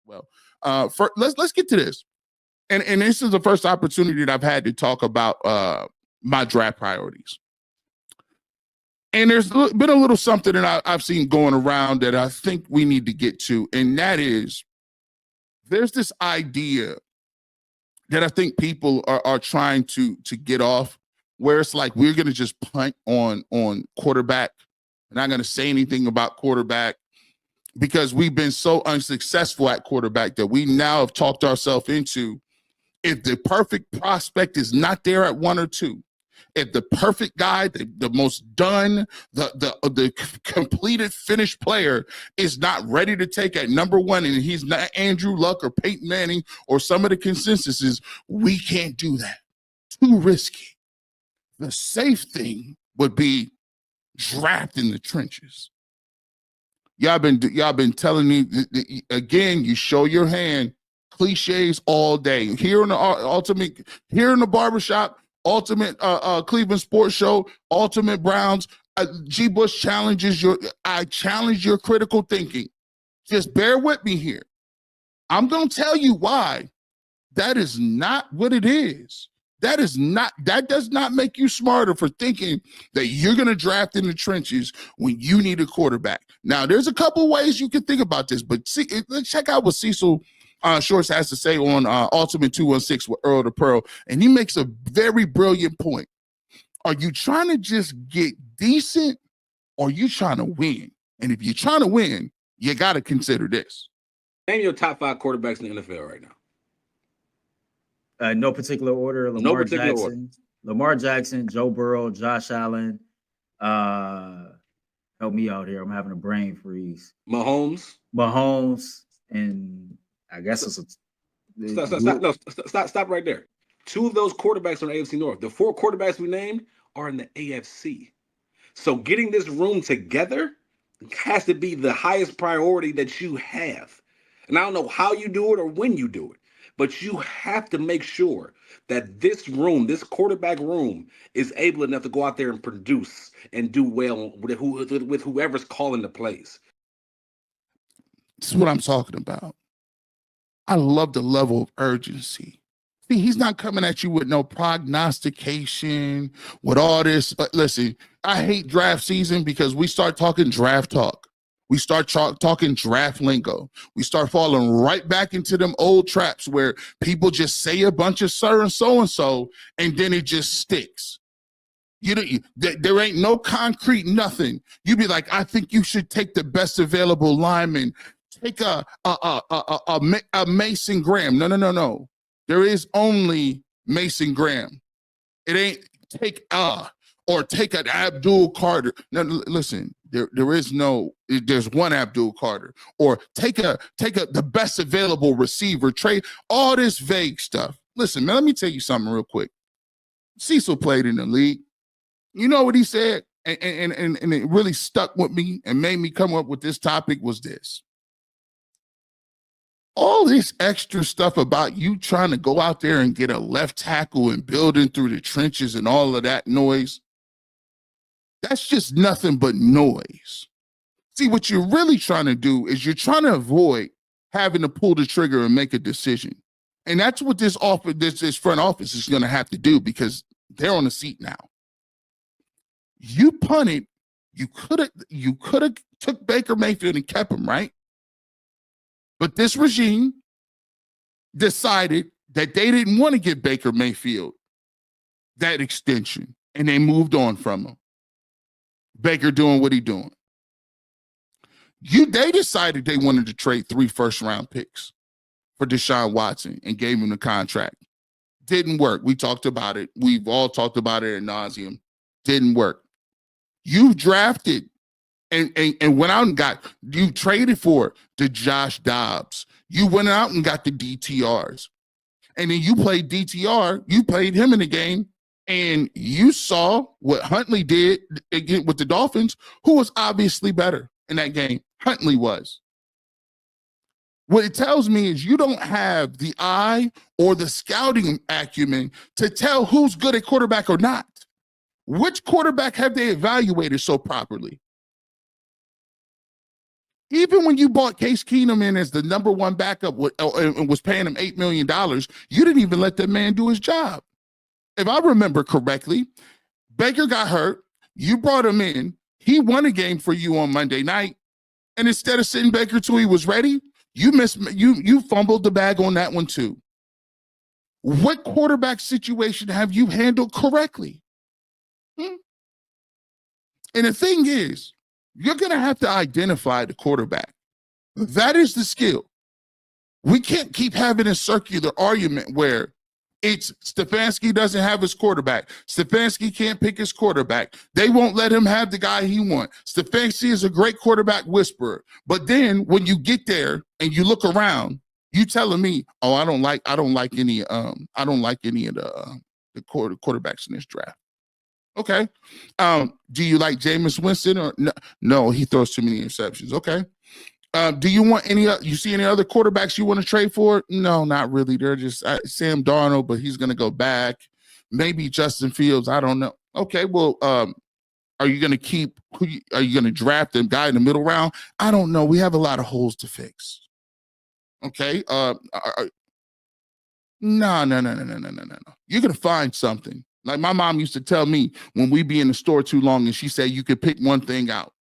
well. Let's get to this. And this is the first opportunity that I've had to talk about my draft priorities. And there's been a little something that I've seen going around that I think we need to get to, and that is there's this idea that I think people are trying to get off, where it's like we're going to just punt on quarterback. We're not going to say anything about quarterback because we've been so unsuccessful at quarterback that we now have talked ourselves into, if the perfect prospect is not there at 1 or 2, if the perfect guy, the most done, the completed, finished player is not ready to take at number 1, and he's not Andrew Luck or Peyton Manning or some of the consensuses, we can't do that. Too risky. The safe thing would be draft in the trenches. Y'all been telling me again. You show your hand. Cliches all day. Here in the barbershop, Ultimate Cleveland Sports Show, Ultimate Browns. G. Bush I challenge your critical thinking. Just bear with me here. I'm going to tell you why that is not what it is. That does not make you smarter for thinking that you're going to draft in the trenches when you need a quarterback. Now, there's a couple ways you can think about this, but let's check out what Cecil Shorts has to say on Ultimate 216 with Earl to Pearl, and he makes a very brilliant point. Are you trying to just get decent, or are you trying to win? And if you're trying to win, you got to consider this. Name your top 5 quarterbacks in the NFL right now. No particular order. Lamar Jackson, Joe Burrow, Josh Allen. Help me out here. I'm having a brain freeze. Mahomes, and I guess it's stop right there. 2 of those quarterbacks are in the AFC North. The 4 quarterbacks we named are in the AFC. So getting this room together has to be the highest priority that you have. And I don't know how you do it or when you do it, but you have to make sure that this room, this quarterback room, is able enough to go out there and produce and do well with whoever's calling the plays. This is what I'm talking about. I love the level of urgency. See, he's not coming at you with no prognostication, with all this. Listen, I hate draft season because we start talking draft talk. We start talking draft lingo. We start falling right back into them old traps where people just say a bunch of sir and so, and then it just sticks. There ain't no concrete nothing. You be like, I think you should take the best available lineman. Take a Mason Graham. No. There is only Mason Graham. It ain't take an Abdul Carter. No, listen. There's one Abdul Carter, or take the best available receiver, trade all this vague stuff. Listen, man, let me tell you something real quick. Cecil played in the league. You know what he said, and it really stuck with me and made me come up with this topic was this. All this extra stuff about you trying to go out there and get a left tackle and building through the trenches and all of that noise, that's just nothing but noise. See, what you're really trying to do is you're trying to avoid having to pull the trigger and make a decision. And that's what this front office is going to have to do because they're on the seat now. You punted. You could have took Baker Mayfield and kept him, right? But this regime decided that they didn't want to give Baker Mayfield that extension, and they moved on from him. Baker doing what he doing. They decided they wanted to trade 3 first-round picks for Deshaun Watson and gave him the contract. Didn't work. We talked about it. We've all talked about it ad nauseum. Didn't work. You drafted and went out and you traded for the Josh Dobbs. You went out and got the DTRs. And then you played DTR. You played him in the game. And you saw what Huntley did again with the Dolphins, who was obviously better in that game. Huntley was. What it tells me is you don't have the eye or the scouting acumen to tell who's good at quarterback or not. Which quarterback have they evaluated so properly? Even when you bought Case Keenum in as the number one backup and was paying him $8 million, you didn't even let that man do his job. If I remember correctly, Baker got hurt. You brought him in. He won a game for you on Monday night. And instead of sitting Baker till he was ready, you fumbled the bag on that one too. What quarterback situation have you handled correctly? And the thing is, you're going to have to identify the quarterback. That is the skill. We can't keep having a circular argument where it's Stefanski doesn't have his quarterback. Stefanski can't pick his quarterback. They won't let him have the guy he wants. Stefanski is a great quarterback whisperer. But then when you get there and you look around, you telling me, oh, I don't like any of the quarterbacks in this draft. Okay. Do you like Jameis Winston or no? No, he throws too many interceptions. Okay. Do you want you see any other quarterbacks you want to trade for? No, not really. They're just Sam Darnold, but he's going to go back. Maybe Justin Fields. I don't know. Okay. Well, are you going to are you going to draft a guy in the middle round? I don't know. We have a lot of holes to fix. Okay. No. You're going to find something. Like my mom used to tell me when we be in the store too long and she said you could pick one thing out.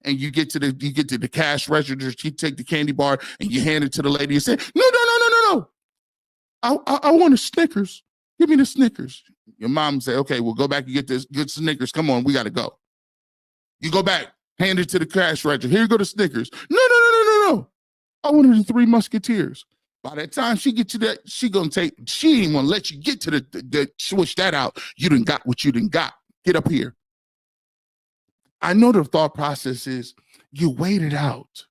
And you get to the cash register, she take the candy bar and you hand it to the lady and say, no. I want a Snickers. Give me the Snickers. Your mom say, okay, we'll go back and get this good Snickers. Come on, we got to go. You go back, hand it to the cash register. Here you go to Snickers. No. I wanted the Three Musketeers. By that time she get to that, she ain't gonna let you get to the switch that out. You done got what you done got. Get up here. I know the thought process is you wait it out.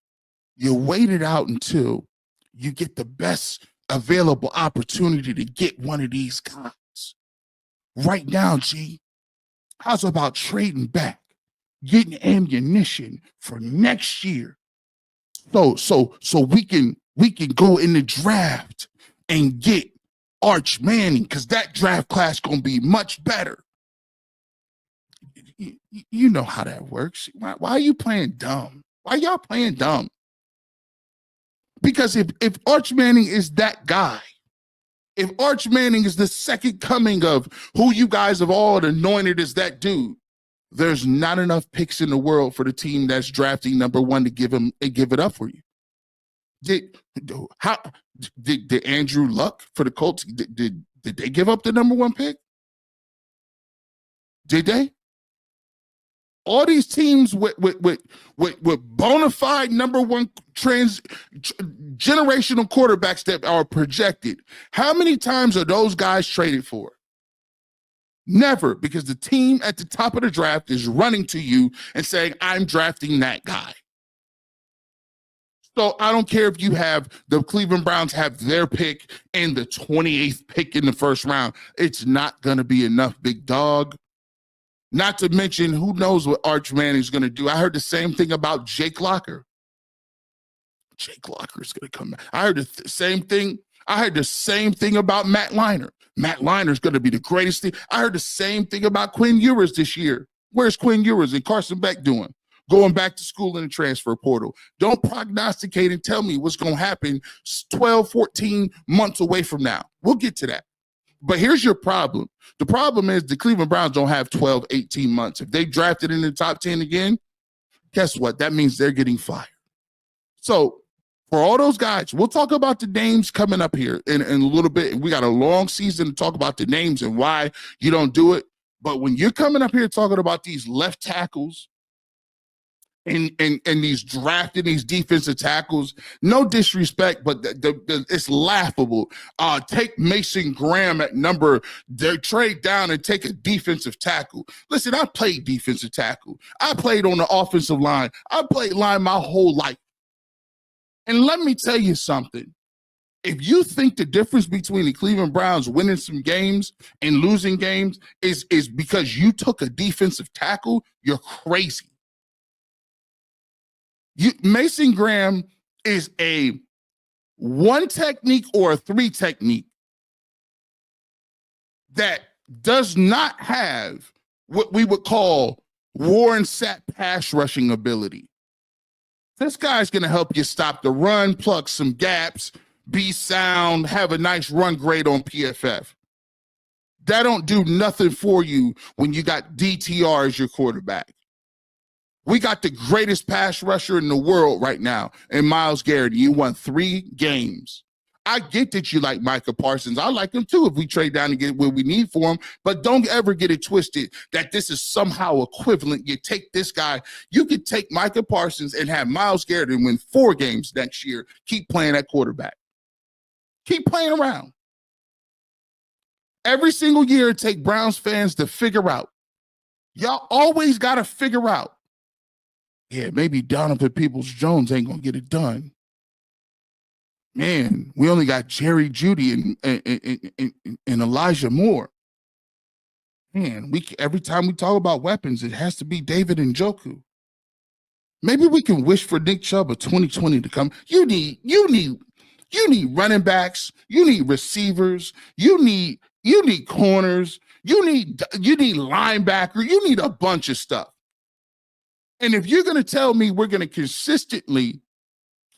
You wait it out until you get the best available opportunity to get one of these guys. Right now, G, how's about trading back, getting ammunition for next year? So we can go in the draft and get Arch Manning, because that draft class gonna be much better. You know how that works. Why are you playing dumb? Why y'all playing dumb? Because if Arch Manning is that guy, if Arch Manning is the second coming of who you guys have all anointed as that dude, there's not enough picks in the world for the team that's drafting number one to give it up for you. Did Andrew Luck for the Colts, did they give up the number one pick? Did they? All these teams with bona fide number one generational quarterbacks that are projected, how many times are those guys traded for? Never, because the team at the top of the draft is running to you and saying, I'm drafting that guy. So I don't care if you have the Cleveland Browns have their pick and the 28th pick in the first round. It's not going to be enough, big dog. Not to mention, who knows what Arch Manning is going to do. I heard the same thing about Jake Locker. Jake Locker is going to come back. I heard the same thing. I heard the same thing about Matt Leinart. Matt Leinart is going to be the greatest thing. I heard the same thing about Quinn Ewers this year. Where's Quinn Ewers and Carson Beck doing? Going back to school in the transfer portal. Don't prognosticate and tell me what's going to happen 12, 14 months away from now. We'll get to that. But here's your problem. The problem is the Cleveland Browns don't have 12, 18 months. If they drafted in the top 10 again, guess what? That means they're getting fired. So for all those guys, we'll talk about the names coming up here in a little bit. We got a long season to talk about the names and why you don't do it. But when you're coming up here talking about these left tackles, and these drafting these defensive tackles, no disrespect, but it's laughable. Take Mason Graham at number, they trade down and take a defensive tackle. Listen, I played defensive tackle. I played on the offensive line. I played line my whole life. And let me tell you something. If you think the difference between the Cleveland Browns winning some games and losing games is because you took a defensive tackle, you're crazy. Mason Graham is a 1 technique or a 3 technique that does not have what we would call Warren Sapp pass rushing ability. This guy's going to help you stop the run, plug some gaps, be sound, have a nice run grade on PFF. That don't do nothing for you when you got DTR as your quarterback. We got the greatest pass rusher in the world right now in Myles Garrett. You won 3 games. I get that you like Micah Parsons. I like him too if we trade down and get what we need for him. But don't ever get it twisted that this is somehow equivalent. You take this guy. You could take Micah Parsons and have Myles Garrett and win 4 games next year. Keep playing at quarterback. Keep playing around. Every single year, it takes Browns fans to figure out. Y'all always got to figure out. Yeah, maybe Donovan Peoples-Jones ain't going to get it done. Man, we only got Jerry Jeudy and Elijah Moore. Man, every time we talk about weapons, it has to be David Njoku. Maybe we can wish for Nick Chubb of 2020 to come. You need running backs. You need receivers. You need corners. You need linebacker. You need a bunch of stuff. And if you're going to tell me we're going to consistently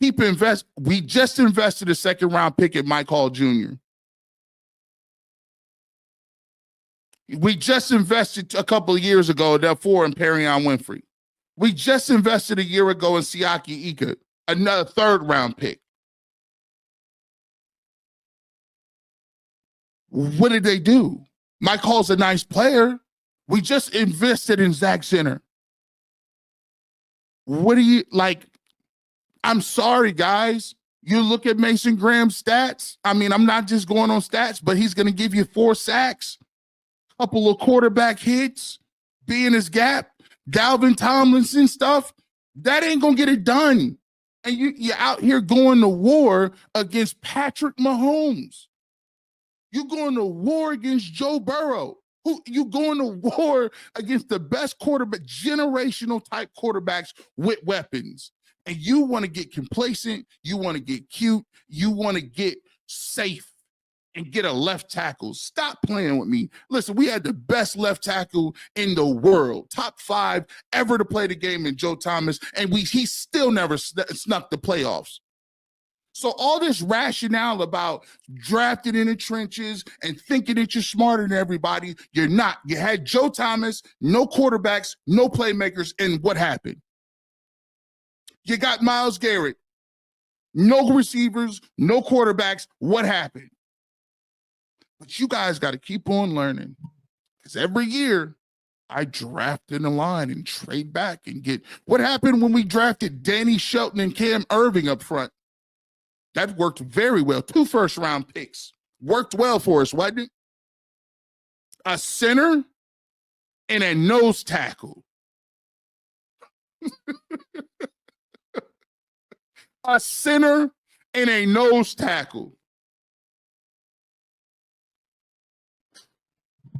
we just invested a 2nd round pick at Mike Hall Jr. We just invested a couple of years ago, therefore, in Perion Winfrey. We just invested a year ago in Siaki Ika, another 3rd round pick. What did they do? Mike Hall's a nice player. We just invested in Zach Zinner. What do you like? I'm sorry, guys. You look at Mason Graham's stats. I mean, I'm not just going on stats, but he's going to give you 4 sacks, a couple of quarterback hits, be in his gap, Dalvin Tomlinson stuff. That ain't going to get it done. And you're out here going to war against Patrick Mahomes. You're going to war against Joe Burrow. You going to war against the best quarterback, generational type quarterbacks with weapons. And you want to get complacent, you want to get cute, you want to get safe and get a left tackle. Stop playing with me. Listen, we had the best left tackle in the world, top 5 ever to play the game in Joe Thomas, and he still never snuck the playoffs. So all this rationale about drafting in the trenches and thinking that you're smarter than everybody, you're not. You had Joe Thomas, no quarterbacks, no playmakers, and what happened? You got Myles Garrett, no receivers, no quarterbacks. What happened? But you guys got to keep on learning, because every year I draft in the line and trade back and get. What happened when we drafted Danny Shelton and Cam Irving up front? That worked very well. 2 first-round picks. Worked well for us, wasn't it? A center and a nose tackle. A center and a nose tackle.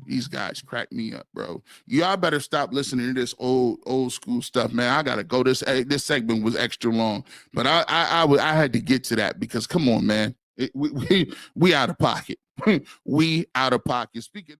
These guys crack me up, bro. Y'all better stop listening to this old school stuff, man. I gotta go. This segment was extra long, but I had to get to that because come on, man. We out of pocket. We out of pocket. Speaking.